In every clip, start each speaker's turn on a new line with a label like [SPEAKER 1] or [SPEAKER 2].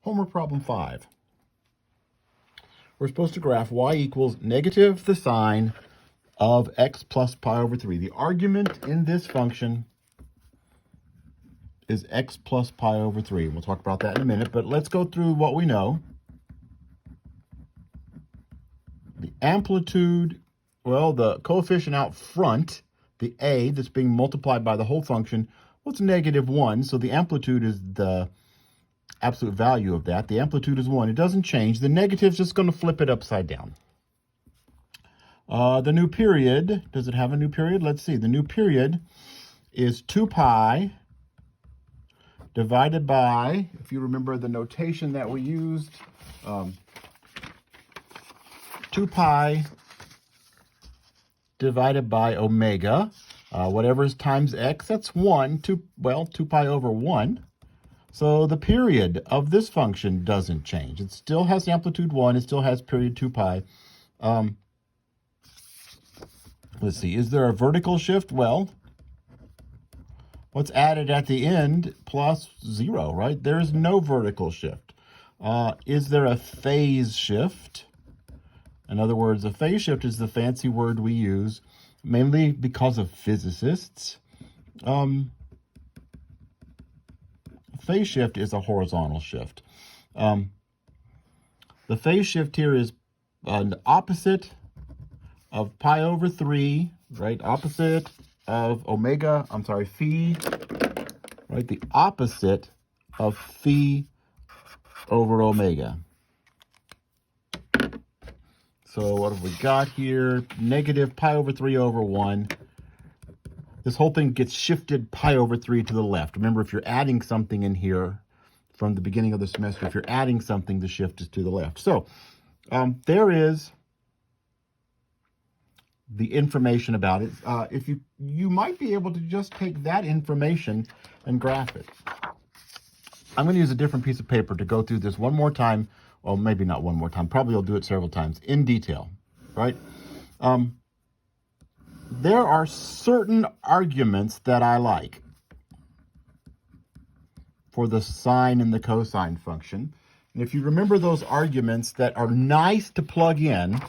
[SPEAKER 1] Homework problem 5. We're supposed to graph y equals negative the sine of x plus pi over 3. The argument in this function is x plus pi over 3. We'll talk about that in a minute, but let's go through what we know. The amplitude, well, the coefficient out front, the a that's being multiplied by the whole function, well, it's -1, so the amplitude is the absolute value of that. The amplitude is 1. It doesn't change. The negative's just going to flip it upside down. The new period, does it have a new period? Let's see. The new period is 2 pi divided by, if you remember the notation that we used, 2 pi divided by omega, whatever is times x, that's 1, 2 pi over 1. So the period of this function doesn't change. It still has amplitude 1. It still has period 2 pi. Let's see. Is there a vertical shift? Well, what's added at the end plus 0, right? There is no vertical shift. Is there a phase shift? In other words, a phase shift is the fancy word we use mainly because of physicists. Phase shift is a horizontal shift. The phase shift here is an opposite of pi over 3, right? Opposite of omega, phi, right? The opposite of phi over omega. So what have we got here? Negative pi over 3 over 1. This whole thing gets shifted pi over 3 to the left. Remember, if you're adding something in here from the beginning of the semester, if you're adding something, the shift is to the left. So there is the information about it. If you might be able to just take that information and graph it. I'm going to use a different piece of paper to go through this one more time. Well, maybe not one more time. Probably I'll do it several times in detail, right? There are certain arguments that I like for the sine and the cosine function. And if you remember those arguments that are nice to plug in,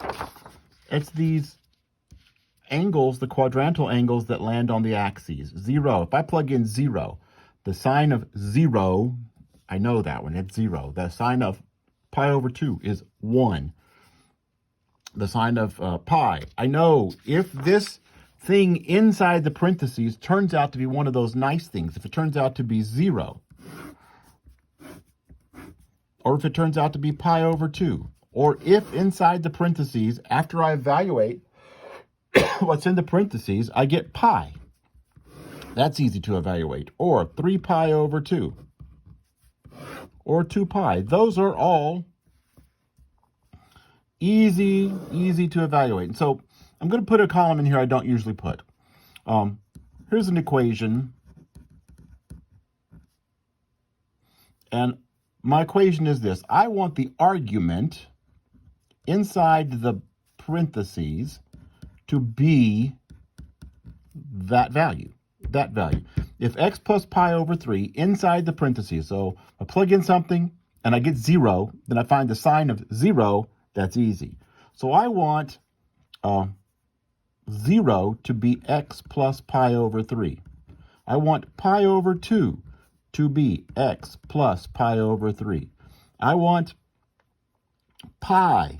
[SPEAKER 1] it's these angles, the quadrantal angles that land on the axes. 0, if I plug in 0, the sine of 0, I know that one, it's 0. The sine of pi over 2 is 1. The sine of pi, I know if this thing inside the parentheses turns out to be one of those nice things, if it turns out to be 0, or if it turns out to be pi over 2, or if inside the parentheses, after I evaluate what's in the parentheses, I get pi. That's easy to evaluate. Or 3 pi over 2, or 2 pi. Those are all easy to evaluate. And so I'm going to put a column in here I don't usually put. Here's an equation. And my equation is this. I want the argument inside the parentheses to be that value. If x plus pi over 3 inside the parentheses, so I plug in something and I get 0, then I find the sine of 0, that's easy. So I want 0 to be x plus pi over 3. I want pi over 2 to be x plus pi over 3. I want pi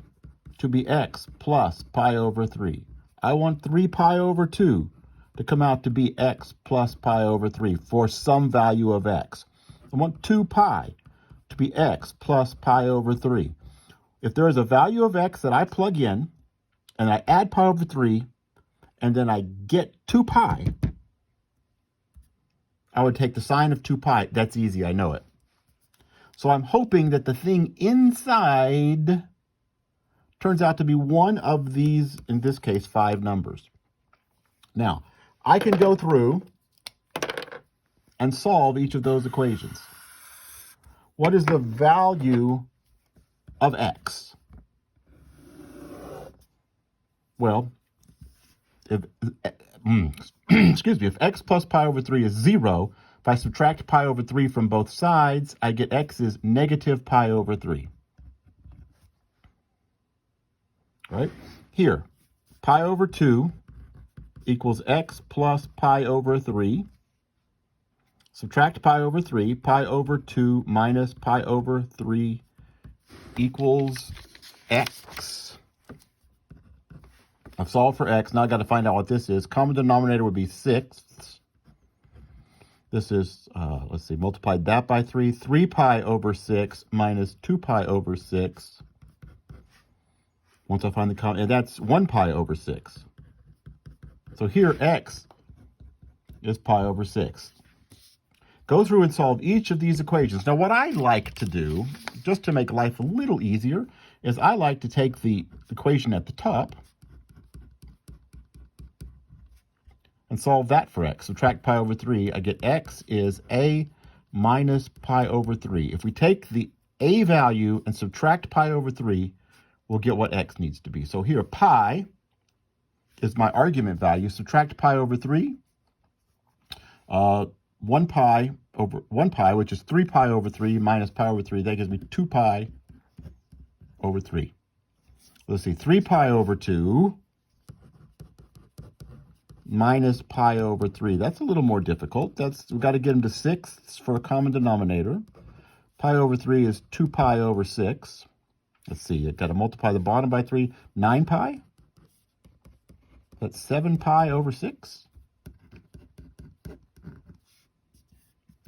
[SPEAKER 1] to be x plus pi over 3. I want 3 pi over 2 to come out to be x plus pi over 3 for some value of x. I want 2 pi to be x plus pi over 3. If there is a value of x that I plug in, and I add pi over 3, and then I get 2 pi, I would take the sine of 2 pi. That's easy, I know it. So I'm hoping that the thing inside turns out to be one of these, in this case, 5 numbers. Now, I can go through and solve each of those equations. What is the value of x? Well, if excuse me, if x plus pi over 3 is 0, If I subtract pi over 3 from both sides, I get x is negative pi over 3. Right? Here, pi over 2 equals x plus pi over 3. Subtract pi over 3. Pi over 2 minus pi over 3 equals x. I've solved for x. Now I've got to find out what this is. Common denominator would be 6ths. This is, let's see, multiplied that by 3. 3 pi over 6 minus 2 pi over 6. Once I find the common, and that's 1 pi over 6. So here, x is pi over 6. Go through and solve each of these equations. Now, what I like to do, just to make life a little easier, is I like to take the equation at the top and solve that for x. Subtract pi over 3, I get x is a minus pi over 3. If we take the a value and subtract pi over 3, we'll get what x needs to be. So here, pi is my argument value. Subtract pi over 3. 1 pi over 1 pi, which is 3 pi over 3 minus pi over 3. That gives me 2 pi over 3. Let's see, 3 pi over 2 minus pi over 3. That's a little more difficult. We've got to get them to sixths for a common denominator. Pi over 3 is 2 pi over 6. Let's see, I've got to multiply the bottom by 3. 9 pi? That's 7 pi over 6.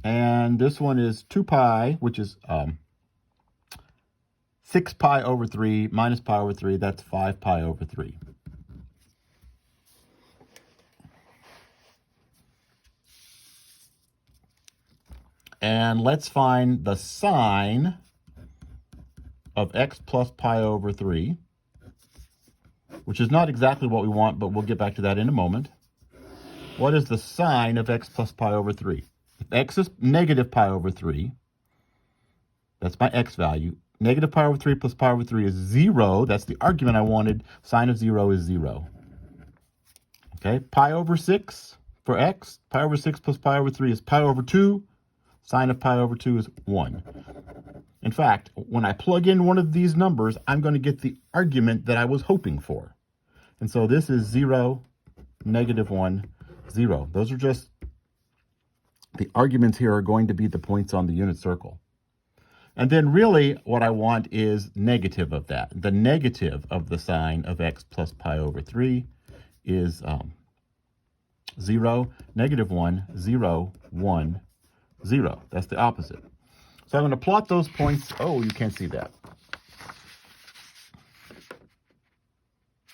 [SPEAKER 1] And this one is 2 pi, which is 6 pi over 3 minus pi over 3. That's 5 pi over 3. And let's find the sine of x plus pi over 3, which is not exactly what we want, but we'll get back to that in a moment. What is the sine of x plus pi over 3? If x is negative pi over 3, that's my x value. Negative pi over 3 plus pi over 3 is 0. That's the argument I wanted. Sine of 0 is 0. Okay, pi over 6 for x. Pi over 6 plus pi over 3 is pi over 2. Sine of pi over 2 is 1. In fact, when I plug in one of these numbers, I'm going to get the argument that I was hoping for. And so this is 0, negative 1, 0. Those are just, the arguments here are going to be the points on the unit circle. And then really what I want is negative of that. The negative of the sine of x plus pi over 3 is 0, negative 1, 0, 1, 0. That's the opposite. So I'm going to plot those points. Oh, you can't see that.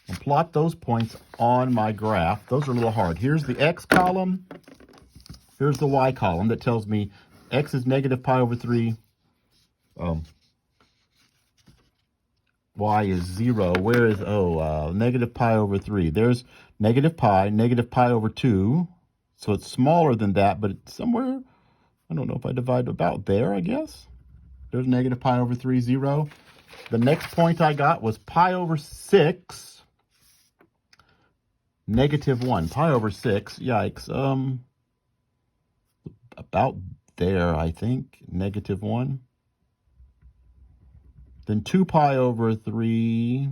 [SPEAKER 1] I'll plot those points on my graph. Those are a little hard. Here's the x column. Here's the y column that tells me x is negative pi over 3. Y is 0. Where is, negative pi over 3. There's negative pi over 2. So it's smaller than that, but it's somewhere, I don't know if I divide about there, I guess. There's negative pi over 3, 0. The next point I got was pi over 6, negative 1. Pi over 6, yikes. About there, I think, negative 1. Then 2 pi over 3,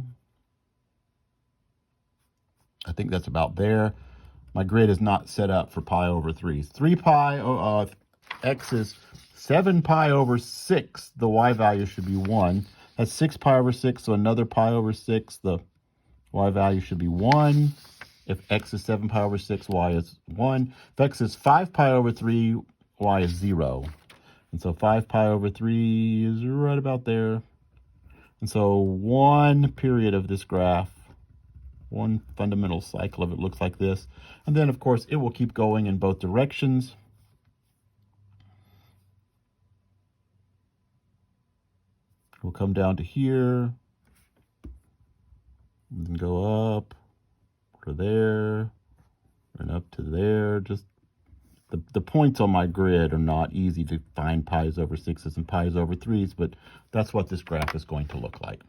[SPEAKER 1] I think that's about there. My grid is not set up for pi over 3. 3 pi, x is 7 pi over 6. The y value should be 1. That's 6 pi over 6, so another pi over 6. The y value should be 1. If x is 7 pi over 6, y is 1. If x is 5 pi over 3, y is 0. And so 5 pi over 3 is right about there. And so one period of this graph, one fundamental cycle of it looks like this. And then, of course, it will keep going in both directions. We'll come down to here, and then go up to there, and up to there. Just the points on my grid are not easy to find pi's over 6s and pi's over 3s, but that's what this graph is going to look like.